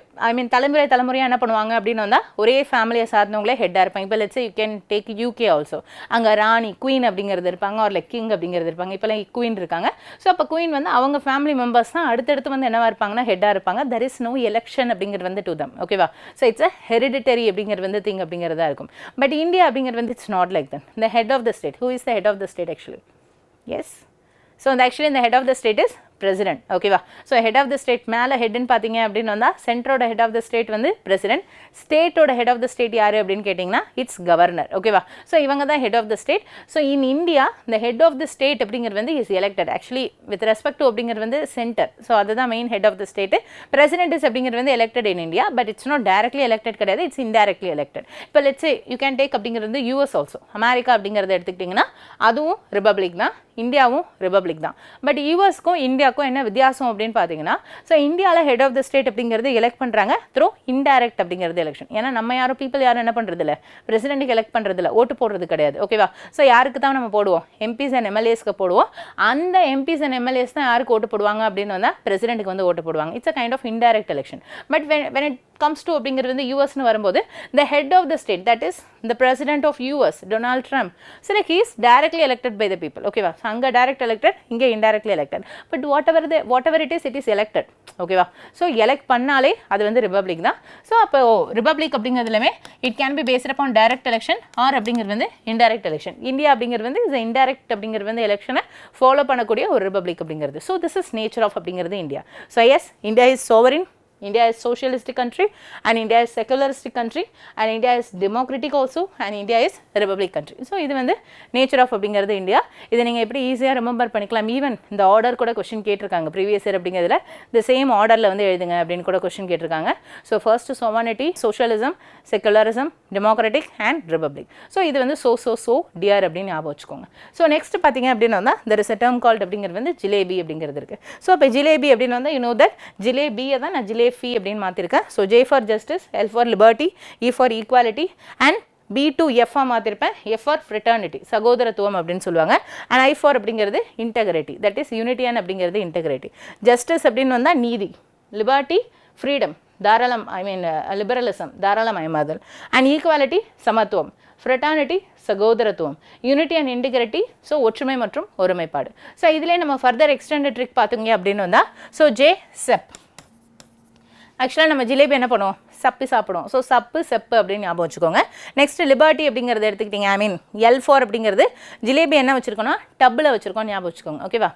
தலைமுறையா என்ன பண்ணுவாங்க அப்படினு வந்தா ஒரே ஃபேமிலியை சார்ந்தவங்களே ஹெட்டா இருப்பாங்க. இப்போ let's say you can take UK also. அங்க ராணி குயின் அப்படிங்கிறது இருப்பாங்க or like king அப்படிங்கிறது இருப்பாங்க. இப்போலாம் குயின் இருக்காங்க. ஸோ அப்போ குயின் வந்து அவங்க ஃபேமிலி மெம்பர்ஸ் தான் அடுத்தடுத்து வந்து என்னவா இருப்பாங்கன்னா ஹெட்டாக இருப்பாங்க. தெர் இஸ் நோ எலெக்ஷன் அப்படிங்கிறது வந்து டு தம். ஓகேவா? ஸோ இட்ஸ் அ ஹெரிடிட்டரி அப்படிங்கிறது வந்து திங் அப்படிங்கிறதா இருக்கும். பட் இந்தியா அப்படிங்கிறது வந்து it's not like that. The head of the state, who is the head of the state actually? Yes. So actually the head of the state is president. ஓகேவா? So head of the state மேலே ஹெட்னு பார்த்தீங்க அப்படின்னு வந்தால் சென்ட்ரோட head of the state வந்து president. ஸ்டேட்டோட head of the state யார் அப்படின்னு கேட்டிங்கன்னா இட்ஸ் கவர்னர். ஓகேவா? ஸோ இவங்க தான் head of the state. So in India இந்த ஹெட் ஆஃப் த ஸ்டேட் அப்படிங்கிறது வந்து is elected actually with respect to அப்படிங்கிறது வந்து சென்டர். ஸோ அதுதான் main head of the state. President is அப்படிங்கிறது வந்து elected in India. But it's not directly elected கிடையாது, it's indirectly elected. இப்போ let's say you can take அப்படிங்கிறது வந்து US also. America அப்படிங்கிறத எடுத்துக்கிட்டிங்கன்னா அதுவும் ரிபப்ளிக் தான், இந்தியாவும் ரிபப்ளிக் தான். பட் யூஎஸ்க்கும் இந்தியாவுக்கும் என்ன வித்தியாசம் அப்படின்னு பார்த்தீங்கன்னா, ஸோ இந்தியாவில் ஹெட் ஆஃப் த ஸ்டேட் அப்படிங்கிறது எலெக்ட் பண்ணுறாங்க த்ரூ இன்டைரக்ட் அப்படிங்கிறது எலெக்ஷன். ஏன்னா நம்ம யாரும் பீப்பிள் யாரும் என்ன பண்ணுறது இல்லை, பிரசிடென்ட்டுக்கு எலெக்ட் பண்ணுறது இல்லை, ஓட்டு போடுறது கிடையாது. ஓகேவா? ஸோ யாருக்கு தான் நம்ம போடுவோம்? எம்பிஸ் அண்ட் எம்எல்ஏஸ்க்கு போடுவோம். அந்த எம்பிஸ் அண்ட் எம்எல்ஏஸ் தான் யாருக்கு ஓட்டு போடுவாங்க அப்படின்னு வந்தால் பிரசிடென்ட்டுக்கு வந்து ஓட்டு போடுவாங்க. It's a kind of indirect election. But when it comes to அப்படிங்கிறது வந்து யூஎஸ்னு வரும்போது the head of the state, that is the president of US, Donald Trump, so like he is directly elected by the people. ஓகேவா? So அங்கே direct elected, இங்கே indirectly elected. But whatever it is elected. ஓகேவா? So elect பண்ணாலே அது வந்து republic தான். So அப்போ republic அப்படிங்கிறதுலமே it can be based upon direct election or அப்படிங்கிறது வந்து இன்டைரக்ட் எலெக்ஷன். இந்தியா அப்படிங்கிறது வந்து இஸ் இன்டைரக்ட் அப்படிங்கிறது வந்து எலெக்ஷனை ஃபாலோ பண்ணக்கூடிய ஒரு ரிபப்ளிக் அப்படிங்கிறது. So this is nature of அப்படிங்கிறது India. So yes, India is sovereign, India is socialistic country and India is secularistic country and India is democratic also and India is republic country. So இது வந்து nature of அப்படிங்கிறது India. இதை நீங்கள் எப்படி ஈஸியாக remember பண்ணிக்கலாம். Even இந்த order கூட கொஸ்டின் கேட்டிருக்காங்க ப்ரீவியஸ் இயர் அப்படிங்கிறதுல இந்த சேம் ஆர்டரில் வந்து எழுதுங்க அப்படின்னு கூட கொஸ்டின் கேட்டிருக்காங்க. So first sovereignty, socialism, secularism, democratic and republic. So இது வந்து so டியர் அப்படின்னு ஞாபகம் வச்சுக்கோங்க. ஸோ நெக்ஸ்ட் பார்த்தீங்க அப்படின்னு வந்தால் there is a term called அப்படிங்கிறது வந்து ஜிலேபி அப்படிங்கிறது இருக்குது. ஸோ இப்போ ஜிலேபி அப்படின்னு வந்தால் you know that ஜிலேபியை தான் நான் ஜிலேபி அப்படின்னு மாற்றிருக்கேன். So J for justice, L for liberty, E for equality and B to F மாற்றிருப்பேன். F for fraternity, சகோதரத்துவம் அப்படின்னு சொல்லுவாங்க. and I for அப்படிங்கிறது integrity, that is unity and அப்படிங்கிறது integrity. justice அப்படின்னு வந்தால் நீதி, liberty freedom, தாராளம் லிபரலிசம் தாராளமயமாதல், and equality சமத்துவம், fraternity சகோதரத்துவம், யூனிட்டி அண்ட் இன்டிகிரிட்டி ஸோ ஒற்றுமை மற்றும் ஒருமைப்பாடு. ஸோ இதிலே நம்ம ஃபர்தர் எக்ஸ்டெண்டட் ட்ரிக் பார்த்துங்க அப்படின்னு வந்தால் ஸோ J செப். ஆக்சுவலாக நம்ம ஜிலேபி என்ன பண்ணுவோம்? சப்பி சாப்பிடுவோம். ஸோ சப்பு செப்பு அப்படின்னு ஞாபகம் வச்சுக்கோங்க. நெக்ஸ்ட் லிபர்ட்டி அப்படிங்கிறத எடுத்துக்கிட்டிங்க. L for அப்படிங்கிறது ஜிலேபி என்ன வச்சுருக்கோன்னா டப்பில் வச்சுருக்கோம் ஞாபகம் வச்சுக்கோங்க. ஓகேவா?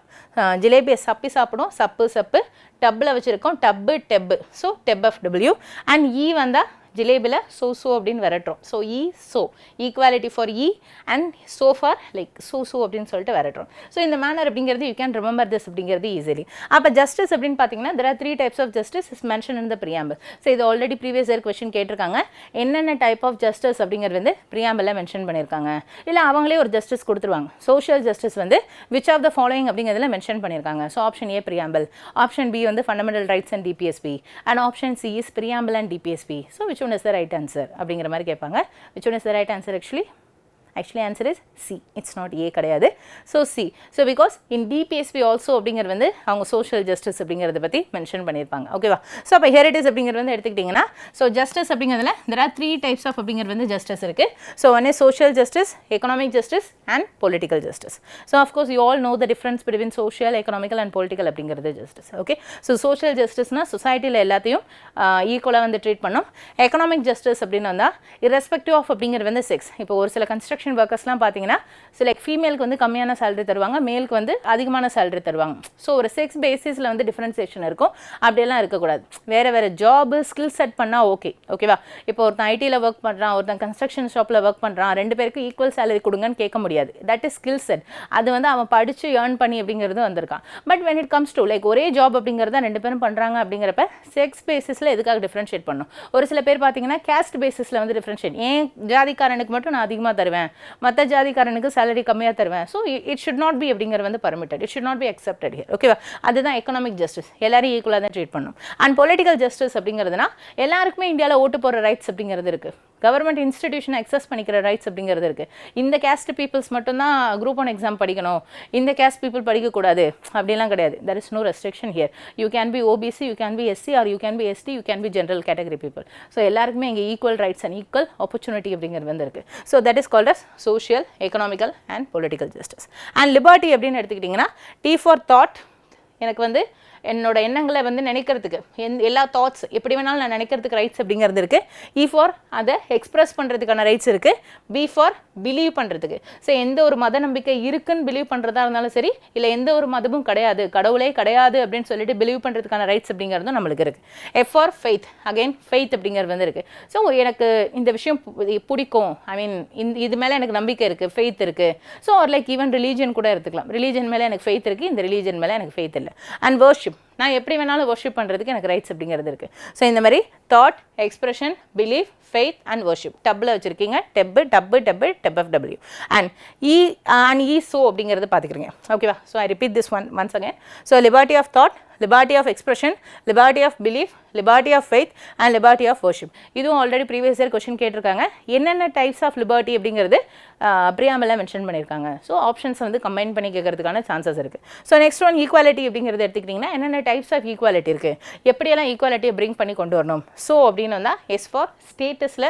ஜிலேபியை சப்பி சாப்பிடுவோம், சப்பு செப்பு, டப்பில் வச்சுருக்கோம், டப்பு டெப்பு, ஸோ டெப் ஆஃப் டபிள்யூ. அண்ட் ஈ வந்தால் ஜிலேபியில் so அப்படின்னு வரட்டுறோம். So E so equality for E and so for like so அப்படின்னு சொல்லிட்டு வரட்டுறோம். ஸோ இந்த மேனர் அப்படிங்கிறது யூ கேன் ரிமெம்பர் திஸ் அப்படிங்கிறது ஈஸிலி. அப்போ ஜஸ்டிஸ் அப்படின்னு பார்த்தீங்கன்னா there are 3 types of justice is mentioned in the preamble. So இது ஆல்ரெடி ப்ரீவியஸ் இயர் கொஸ்டின் கேட்டிருக்காங்க. என்னென்ன டைப் ஆஃப் ஜஸ்டிஸ் அப்படிங்கிறது வந்து ப்ரியாம்பிளில் மென்ஷன் பண்ணியிருக்காங்க. இல்லை அவங்களே ஒரு ஜஸ்டிஸ் கொடுத்துருவாங்க. சோஷியல் ஜஸ்டிஸ் வந்து விச் ஆஃப் த ஃபாலோயிங் அப்படிங்கிறதுல மென்ஷன் பண்ணியிருக்காங்க. So option A preamble, option B வந்து fundamental rights and DPSP and option C is preamble and DPSP. So which one is the right answer அப்படிங்கிற மாதிரி கேட்பாங்க. which one is the right answer actually answer is C. It's not A கிடையாது. So C. So because in DPSP also அப்படிங்கிறது வந்து அவங்க social justice அப்படிங்கிறத பற்றி mention பண்ணியிருப்பாங்க. ஓகேவா? ஸோ அப்போ here it is அப்படிங்கிறது வந்து எடுத்துக்கிட்டிங்கன்னா ஸோ justice அப்படிங்கிறதுல there are 3 types of அப்படிங்கிறது வந்து justice இருக்குது. So one is social justice, economic justice and political justice. So of course you all know the difference between social, economical and political அப்படிங்கிறது justice. Okay? So social justiceனா சொசைட்டியில் எல்லாத்தையும் ஈக்குவலாக வந்து treat பண்ணோம். Economic justice அப்படின்னு வந்தால் irrespective of அப்படிங்கிறது வந்து செக்ஸ். இப்போ ஒரு சில கன்ஸ்ட்ரக்ஷன் கன்ஸ்ட்ரக்ஷன் ஒர்க்கர்ஸ்லாம் பார்த்தீங்கன்னா லைக் ஃபீமேலுக்கு வந்து கம்மியான சேலரி தருவாங்க, மேலுக்கு வந்து அதிகமான சேலரி தருவாங்க. ஸோ ஒரு செக்ஸ் பேசிஸில் வந்து டிஃப்ரென்சியேஷன் இருக்கும். அப்படியெல்லாம் இருக்கக்கூடாது. வேறு வேறு ஜாபு ஸ்கில் செட் பண்ணால் ஓகேவா. இப்போ ஒருத்தன் ஐடியில் ஒர்க் பண்ணுறான், ஒருத்தன் கன்ஸ்ட்ரக்ஷன் ஷாப்பில் ஒர்க் பண்ணுறான், 2 பேருக்கு ஈக்குவல் சேலரி கொடுங்கன்னு கேட்க முடியாது. That is skill set. அது வந்து அவன் படித்து ஏர்ன் பண்ணி அப்படிங்கிறது வந்திருக்கான். But when it comes to like ஒரே ஜாப் அப்படிங்கிறத 2 பேரும் பண்ணுறாங்க அப்படிங்கிறப்ப செக்ஸ் பேசிஸில் எதுக்காக டிஃப்ரென்ஷியேட் பண்ணணும்? ஒரு சில பேர் பார்த்தீங்கன்னா கேஸ்ட் பேசிஸில் வந்து டிஃப்ரென்ஷியேட், ஏன் ஜாதிக்காரனுக்கு மட்டும் நான் அதிகமாக தருவேன், மற்ற ஜாதிக்காரனுக்கு சேலரி கம்மியாக தருவேன். So it should not be அப்படிங்கிறது வந்து permitted, it should not be accepted here. ஓகேவா. அதுதான் எக்கனாமிக் ஜஸ்டிஸ். எல்லாரும் ஈக்குவலாக தான் ட்ரீட் பண்ணணும். அண்ட் பொலிட்டிக்கல் ஜஸ்டிஸ் அப்படிங்கிறதுனா எல்லாருக்குமே இந்தியாவில் ஓட்டு போகிற ரைட்ஸ் அப்படிங்கிறது இருக்குது. கவர்மெண்ட் இன்ஸ்டிடியூஷனை அக்சஸ் பண்ணிக்கிற ரைட்ஸ் அப்படிங்கிறது இருக்குது. இந்த கேஸ்ட் பீப்புள்ஸ் மட்டும்தான் குரூப் 1 எக்ஸாம் படிக்கணும், இந்த கேஸ்ட் பீப்புள் படிக்கக்கூடாது அப்படிலாம் கிடையாது. There is no restriction here. You can be OBC, you can be SC, or you can be ST, you can be general category people. So எல்லாருக்குமே இங்கே equal rights and equal opportunity அப்படிங்கிறது வந்து இருக்குது. So that is called as social, economical and political justice. And liberty அப்படின்னு எடுத்துக்கிட்டிங்கன்னா D for thought, எனக்கு வந்து என்னோட எண்ணங்களை வந்து நினைக்கிறதுக்கு எல்லா தாட்ஸ் எப்படி வேணாலும் நான் நினைக்கிறதுக்கு ரைட்ஸ் அப்படிங்கிறது இருக்குது. இ ஃபார் அதை எக்ஸ்பிரஸ் பண்ணுறதுக்கான ரைட்ஸ் இருக்குது. பி ஃபார் பிலீவ் பண்ணுறதுக்கு. ஸோ எந்த ஒரு மத நம்பிக்கை இருக்குன்னு பிலீவ் பண்ணுறதா இருந்தாலும் சரி, இல்லை எந்த ஒரு மதமும் கிடையாது, கடவுளே கிடையாது அப்படின்னு சொல்லிட்டு பிலீவ் பண்ணுறதுக்கான ரைட்ஸ் அப்படிங்கிறதும் நம்மளுக்கு இருக்குது. F for faith, again faith அப்படிங்கிறது வந்து இருக்குது. ஸோ எனக்கு இந்த விஷயம் பிடிக்கும், ஐ மீன் இது மேலே எனக்கு நம்பிக்கை இருக்குது, ஃபெய்த் இருக்குது. ஸோ ஒரு லைக் ஈவன் ரிலீஜன் கூட எடுத்துக்கலாம். ரிலீஜன் மேலே எனக்கு ஃபெய்த் இருக்குது, இந்த ரிலீஜன் மேலே எனக்கு ஃபெய்த் இல்லை. அண்ட் வர்ஷிப், நான் எப்படி வேணாலும் வர்ஷிப் பண்ணுறதுக்கு எனக்கு ரைட்ஸ் அப்படிங்கிறது இருக்குது. ஸோ இந்த மாதிரி thought, expression, belief, faith and worship டப்பில் வச்சுருக்கீங்க. டெப் of W and E so அப்படிங்கிறது பார்த்துக்கிறீங்க. ஓகேவா. So I repeat this once again. So liberty of thought, liberty of expression, liberty of belief, liberty of faith and liberty of worship. இதுவும் already previous year question கேட்டிருக்காங்க. என்னென்ன types of liberty அப்படிங்கிறது ப்ரியாம்பிளில் mention பண்ணியிருக்காங்க. So options வந்து combine பண்ணி கேட்கறதுக்கான chances இருக்குது. So next one equality அப்படிங்கிறது எடுத்துக்கிட்டிங்கன்னா என்னென்ன டைப்ஸ் ஆஃப் ஈக்குவாலிட்டி இருக்குது, எப்படியெல்லாம் ஈக்குவாலிட்டியை பிரிங் பண்ணி கொண்டு வரணும். ஸோ அப்படின்னு வந்தால் எஸ் ஃபார் ஸ்டேட்டஸில்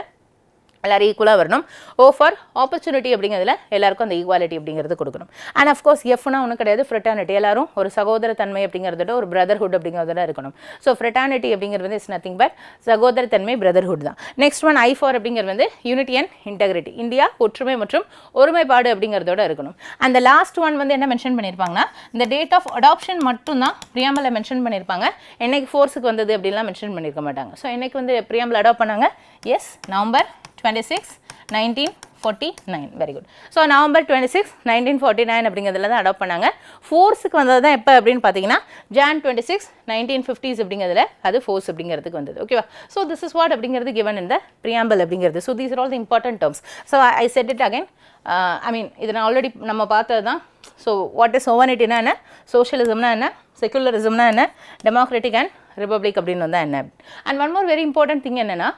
எல்லாரும் ஈக்குவலாக வரணும். ஓ ஃபார் ஆப்பர்ச்சுனிட்டி அப்படிங்கிறதுல எல்லாருக்கும் அந்த ஈக்குவாலிட்டி அப்படிங்கிறது கொடுக்கணும். அண்ட் அஃப்கோர்ஸ் எஃப்னா ஒன்றும் கிடையாது, ஃப்ரெட்டானிட்டி. எல்லாரும் ஒரு சகோதர தன்மை அப்படிங்கிறதோட ஒரு பிரதர்ஹுட் அப்படிங்கிறதோட இருக்கணும். ஸோ ஃப்ரெட்டானிட்டி அப்படிங்கிறது வந்து இஸ் நத்திங் பட் சகோதர தன்மை, பிரதர்ஹுட் தான். நெக்ஸ்ட் ஒன் ஐ ஃபார் அப்படிங்கிறது வந்து யூனிட்டி அண்ட் இன்டெகிரிட்டி. இந்தியா ஒற்றுமை மற்றும் ஒருமைப்பாடு அப்படிங்கிறதோட இருக்கணும். அந்த லாஸ்ட் ஒன் வந்து என்ன மென்ஷன் பண்ணியிருப்பாங்கன்னா இந்த டேட் ஆஃப் அடாப்ஷன் மட்டும் தான் ப்ரியாம்பிளில் மென்ஷன் பண்ணியிருப்பாங்க. என்னைக்கு ஃபோர்ஸுக்கு வந்தது அப்படின்லாம் மென்ஷன் பண்ணியிருக்க மாட்டாங்க. ஸோ என்னைக்கு வந்து ப்ரியாம்பிள் அடாப்ட் பண்ணாங்க? Yes, November 26, 1949. Very good. So November 26, 1949 அப்படிங்கிறதுல தான் அடாப்ட் பண்ணாங்க. ஃபோர்ஸுக்கு வந்தது தான் எப்போ அப்படின்னு பார்த்தீங்கன்னா Jan 26, 1950s அப்படிங்கிறதுல அது ஃபோர்ஸ் அப்படிங்கிறதுக்கு வந்தது. ஓகேவா. ஸோ திஸ் இஸ் வாட் அப்படிங்கிறது given in the preamble அப்படிங்கிறது. So these are all the important terms. So I said it again. I mean இதை நான் ஆல்ரெடி நம்ம பார்த்தது தான். ஸோ வாட் இஸ் சோவர்னிட்டினா என்ன, சோஷியலிசம்னா என்ன, செக்குலரிசம்னா என்ன, டெமோக்ராட்டிக் அண்ட் ரிப்பப்ளிக் அப்படின்னு வந்தால் என்ன. And one more very important thing என்னென்னா,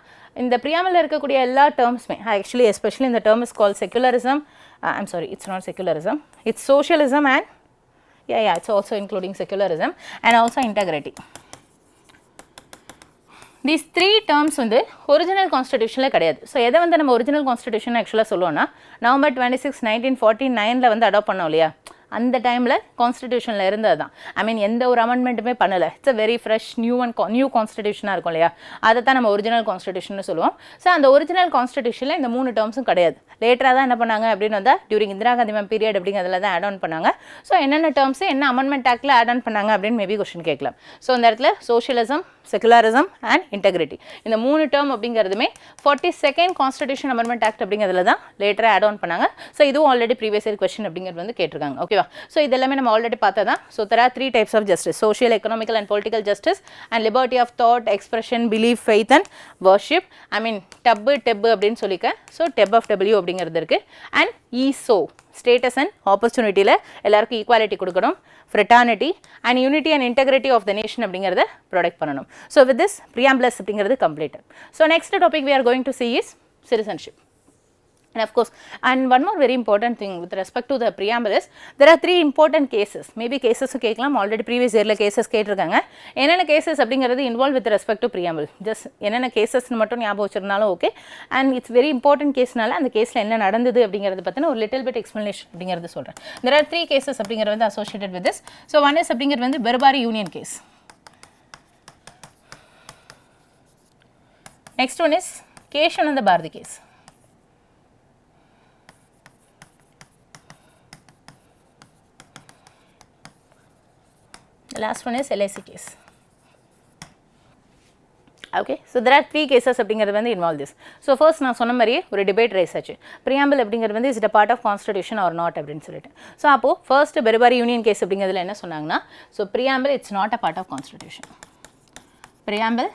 இந்த ப்ரியாம்பிளில் இருக்கக்கூடிய எல்லா டேர்ம்ஸுமே ஆக்சுவலி எஸ்பெஷலி இந்த term is call secularism. I'm sorry, it's not secularism, it's socialism and it's also including secularism and also integrity. These 3 terms வந்து original கான்ஸ்டிடியூஷனில் கிடையாது. ஸோ எதை வந்து நம்ம ஒரிஜினல் கான்ஸ்டிடியூஷன் ஆக்சுவலாக சொல்லுவோம்னா நவம்பர் 26, 1949 வந்து அடாப்ட் பண்ணோம் இல்லையா, அந்த டைமில் கான்ஸ்டிடியூஷனில் இருந்தது தான். ஐ மீன் எந்த ஒரு அமெண்ட்மெண்ட்டுமே பண்ணலை. It's a very fresh new கான்ஸ்டிடியூஷனாக இருக்கும் இல்லையா, அதை தான் நம்ம ஒரிஜினல் கான்ஸ்டிடியூஷன் சொல்லுவோம். ஸோ அந்த ஒரிஜினல் கான்ஸ்டிடியூஷனில் இந்த 3 டேர்ம்ஸும் கிடையாது. லேட்டராக தான் என்ன பண்ணாங்க அப்படின்னு வந்தால் during Indira Gandhi ma'am period அப்படிங்கிறதுல தான் ஆட் ஆன் பண்ணாங்க. ஸோ என்னென்ன டேர்ம்ஸு என்ன அமெண்ட்மெண்ட் ஆக்டில் ஆட் ஆன் பண்ணாங்க அப்படின்னு மேபி கொஸ்டின் கேட்கலாம். ஸோ இந்த இடத்துல சோஷியலிசம், செக்குலரிசம் அண்ட் இன்டெகிரிட்டி இந்த 3 டேர்ம் அப்படிங்கிறதுமே 42nd கான்ஸ்டிடியூஷன் அமெண்ட்மெண்ட் ஆக்ட் அப்படிங்கிறதுல தான் லேட்டராக ஆட் ஆன் பண்ணாங்க. ஸோ இதுவும் ஆல்ரெடி ப்ரீவியஸ் இயர் கொஸ்டின் அப்படிங்கிறது வந்து கேட்டிருக்காங்க. ஓகேவா. ஸோ இதெல்லாமே நம்ம ஆல்ரெடி பார்த்தா தான். So there are 3 types of justice: social, economical and political justice and liberty of thought, expression, belief, faith and worship. I mean டெப் அப்படின்னு சொல்லிக்க. ஸோ டெப் ஆஃப் டபிள்யூ அப்படிங்கிறது இருக்குது. அண்ட் ஈஸோ ஸ்டேட்டஸ் அண்ட் ஆப்பர்ச்சுனிட்டியில் எல்லாருக்கும் ஈக்குவாலிட்டி கொடுக்கணும். Fraternity and unity and integrity of the nation அப்படிங்கிறத ப்ரொடெக்ட் பண்ணணும். ஸோ வித் திஸ் ப்ரியாம்பிளஸ் அப்படிங்கிறது completed. So next topic we are going to see is citizenship. And of course, and one more very important thing with respect to the preamble is there are 3 important cases. Maybe cases கேட்கலாம், already previous இயரில் cases கேட்டிருக்காங்க. என்னென்ன cases அப்படிங்கிறது involve with respect to preamble. Just என்னென்ன கேசஸ்னு மட்டும் ஞாபகம் வச்சிருந்தாலும் okay. And it's very important கேஸ்னால அந்த கேஸில் என்ன நடந்தது அப்படிங்கிறது பற்றின ஒரு லிட்டில் பிட் எக்ஸ்ப்ளனேஷன் அப்படிங்கிறது சொல்கிறேன். there are 3 cases அப்படிங்கிறது வந்து associated with this. So one is அப்படிங்கிறது வந்து Berubari union case. Next one is Kesavananda Bharati case. The last one is LIC case. Okay, so there are 3 cases அப்படிங்கிறது வந்து involve this. So first நான் சொன்ன மாதிரியே ஒரு debate raise ஆச்சு. Preamble அப்படிங்கிறது வந்து is it a part of constitution or not அப்படின்னு சொல்லிட்டு. So அப்போ first பெருபாரி யூனியன் கேஸ் அப்படிங்கிறதுல என்ன சொன்னாங்கன்னா, so preamble it's not a part of constitution. Preamble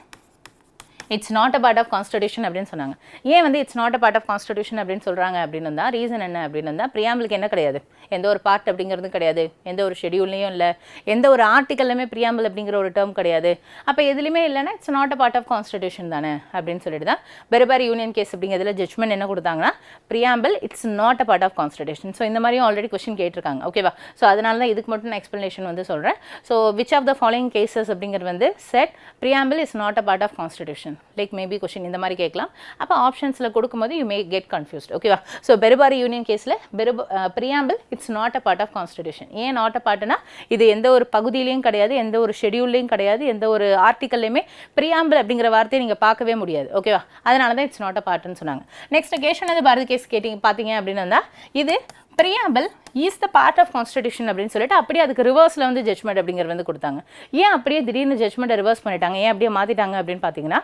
it's not a part of constitution அப்படின்னு சொன்னாங்க. ஏன் வந்து it's not a part of constitution அப்படின்னு சொல்கிறாங்க அப்படின்னு இருந்தால் ரீசன் என்ன அப்படின்னு இருந்தால் ப்ரியாம்பிளுக்கு என்ன கிடையாது, எந்த ஒரு பார்ட் அப்படிங்கிறது கிடையாது, எந்த ஒரு ஷெடியூல்லையும் இல்லை, எந்த ஒரு ஆர்டிக்கல்லையுமே ப்ரியாம்பிள் அப்படிங்கிற ஒரு டேர்ம் கிடையாது. அப்போ எதுலையுமே இல்லைன்னா it's not a part of constitution தானே அப்படின்னு சொல்லிட்டு தான் பெருபாரி யூனியன் கேஸ் அப்படிங்கிறதுல ஜட்ஜ்மெண்ட் என்ன கொடுத்தாங்கன்னா preamble it's not a part of constitution. So இந்த மாதிரியும் ஆல்ரெடி கொஸ்டின் கேட்டிருக்காங்க. ஓகேவா? ஸோ அதனால தான் இதுக்கு மட்டும் நான் எக்ஸ்ப்ளனேஷன் வந்து சொல்கிறேன். So which of the following cases அப்படிங்கிறது வந்து set preamble is not a part of constitution, like maybe question இந்த மாதிரி கேட்கலாம். அப்போ ஆப்ஷன்ஸில் கொடுக்கும்போது யூ மே கெட் கன்ஃபியூஸ்ட். ஓகேவா? ஸோ பெருபாரி யூனியன் கேஸில் preamble it's not a part of constitution. ஏன் நாட் அ பார்ட்னா இது எந்த ஒரு பகுதியிலையும் கிடையாது, எந்த ஒரு ஷெடியூல்லையும் கிடையாது, எந்த ஒரு ஆர்டிக்கல்லையுமே ப்ரியாம்பிள் அப்படிங்கிற வார்த்தையை நீங்கள் பார்க்கவே முடியாது. ஓகேவா? அதனால தான் இட்ஸ் நாட் அ பார்ட்னு சொன்னாங்க. நெக்ஸ்ட் கேஷன் பாரதி கேஸ் கேட்டிங்க பார்த்தீங்க அப்படின்னு இருந்தால் இது preamble is the part of constitution அப்படின்னு சொல்லிட்டு அப்படியே அதுக்கு ரிவர்ஸில் வந்து ஜட்ஜ்மெண்ட் அப்படிங்கிறது வந்து கொடுத்தாங்க. ஏன் அப்படியே திடீர்னு ஜட்ஜ்மெண்ட்டை ரிவர்ஸ் பண்ணிட்டாங்க, ஏன் அப்படியே மாற்றிட்டாங்க அப்படின்னு பார்த்தீங்கன்னா,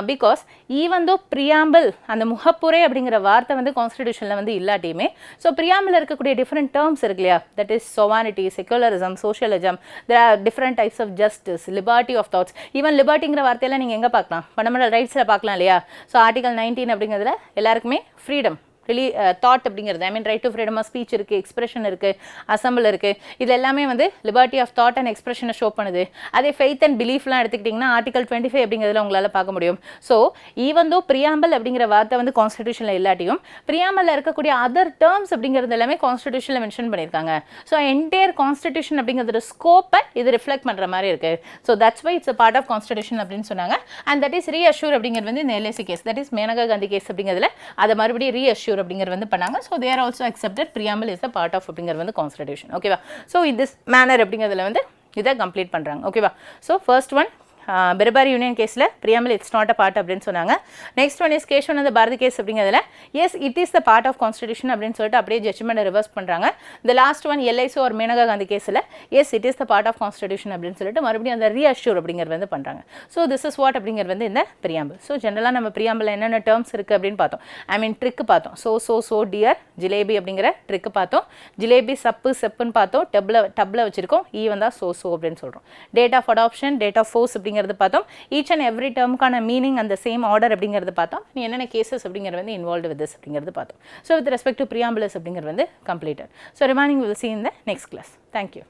பிகாஸ் ஈவன் தோ preamble அந்த முகப்புரை அப்படிங்கிற வார்த்தை வந்து கான்ஸ்டிடியூஷனில் வந்து இல்லாட்டியுமே, ஸோ preamble இருக்கக்கூடிய டிஃப்ரெண்ட் டேர்ம்ஸ் இருக்கு இல்லையா, that is sovereignty, secularism, socialism, there are different types of justice, liberty of thoughts. Even லிபர்ட்டிங்கிற வார்த்தையெல்லாம் நீங்கள் எங்கே பார்க்கலாம், ஃபண்டமெண்டல் ரைட்ஸில் பார்க்கலாம் இல்லையா. ஸோ ஆர்டிகல் 19 அப்படிங்கிறதுல எல்லாருக்குமே ஃப்ரீடம் really தாட் அப்படிங்கிறது, I mean right to freedom of speech இருக்குது, எக்ஸ்பிரஷன் இருக்குது, அசம்பிள் இருக்குது, இது எல்லாமே வந்து லிபர்ட்டி ஆஃப் தாட் அண்ட் எக்ஸ்பிரஷனை ஷோ பண்ணுது. அதே ஃபெய்த் அண்ட் பிலீஃப்லாம் எடுத்துக்கிட்டிங்கன்னா ஆர்டிகல் 25 அப்படிங்கிறதுல உங்களால் பார்க்க முடியும். ஸோ ஈவன் தோ ப்ரியாம்பிள் அப்படிங்கிற வார்த்தை வந்து கான்ஸ்டிடியூஷனில் இல்லாட்டியும் ப்ரியாம்பிளில் இருக்கக்கூடிய அதர் டேர்ம்ஸ் அப்படிங்கிறது எல்லாமே கான்ஸ்டிடியூஷனில் மென்ஷன் பண்ணியிருக்காங்க. ஸோ என்டையர் கான்ஸ்டிடியூஷன் அப்படிங்கிறதோட ஸ்கோப்பை இது ரிஃப்ளெக்ட் பண்ணுற மாதிரி இருக்குது. So that's why it's a part of constitution அப்படின்னு சொன்னாங்க. அண்ட் தட் இஸ் ரீஅஷ்யூர் அப்படிங்கிறது வந்து இந்த LIC case, that is Maneka Gandhi case அப்படிங்கிறதுல அதை மறுபடியும் ரீஅஷ்யூர் அப்படிங்கிறது வந்து பண்ணாங்க. So there also accepted preamble is a part of அப்படிங்கிறது வந்து கான்ஸ்டிடியூஷன். ஓகேவா? ஸோ இன் திஸ் மேனர் அப்படிங்கிறதுல வந்து இதை கம்ப்ளீட் பண்ணுறாங்க. ஓகேவா? So first one Berubari union கேஸில் preamble it's not a part அப்படின்னு சொன்னாங்க. Next one is Kesavan Bharati case அப்படிங்கிறதுல yes it is the part of constitution அப்படின்னு சொல்லிட்டு அப்படியே ஜட்ஜ்மெண்ட்டை ரிவர்ஸ் பண்ணுறாங்க. இந்த லாஸ்ட் ஒன் LIC ஒரு மேனகா காந்தி கேஸில் yes it is the part of constitution அப்படின்னு சொல்லிட்டு மறுபடியும் அந்த ரீஅஷ்யூர் அப்படிங்கிறது வந்து பண்ணுறாங்க. ஸோ திஸ் இஸ் வாட் அப்படிங்கிறது வந்து இந்த preamble. ஸோ ஜென்ரலாக நம்ம preamble என்னென்ன டேர்ம்ஸ் இருக்குது அப்படின்னு பார்த்தோம். ஐ மீன் ட்ரிக்கு பார்த்தோம். ஸோ டியர் ஜிலேபி அப்படிங்கிற ட்ரிக்கு பார்த்தோம். ஜிலேபி செப்புன்னு பார்த்தோம். டப்பில் வச்சுருக்கோம். ஈவன் தான் ஸோ அப்படின்னு சொல்கிறோம். Date of adoption, date of force அப்படிங்கிறது பார்த்தோம். ஈச் அண்ட் எவ்ரி டேர்முக்கான மீனிங் அந்த சேம் ஆர்டர் அப்படிங்கிறது பார்த்தோம். என்னென்ன கேசஸ் அப்படிங்கிறது வந்து இன்வால்வ் வித் திஸ் அப்படிங்கிறது பார்த்தோம். So with respect to preamble அப்படிங்கிறது வந்து completed. So remaining will see in the next class. Thank you.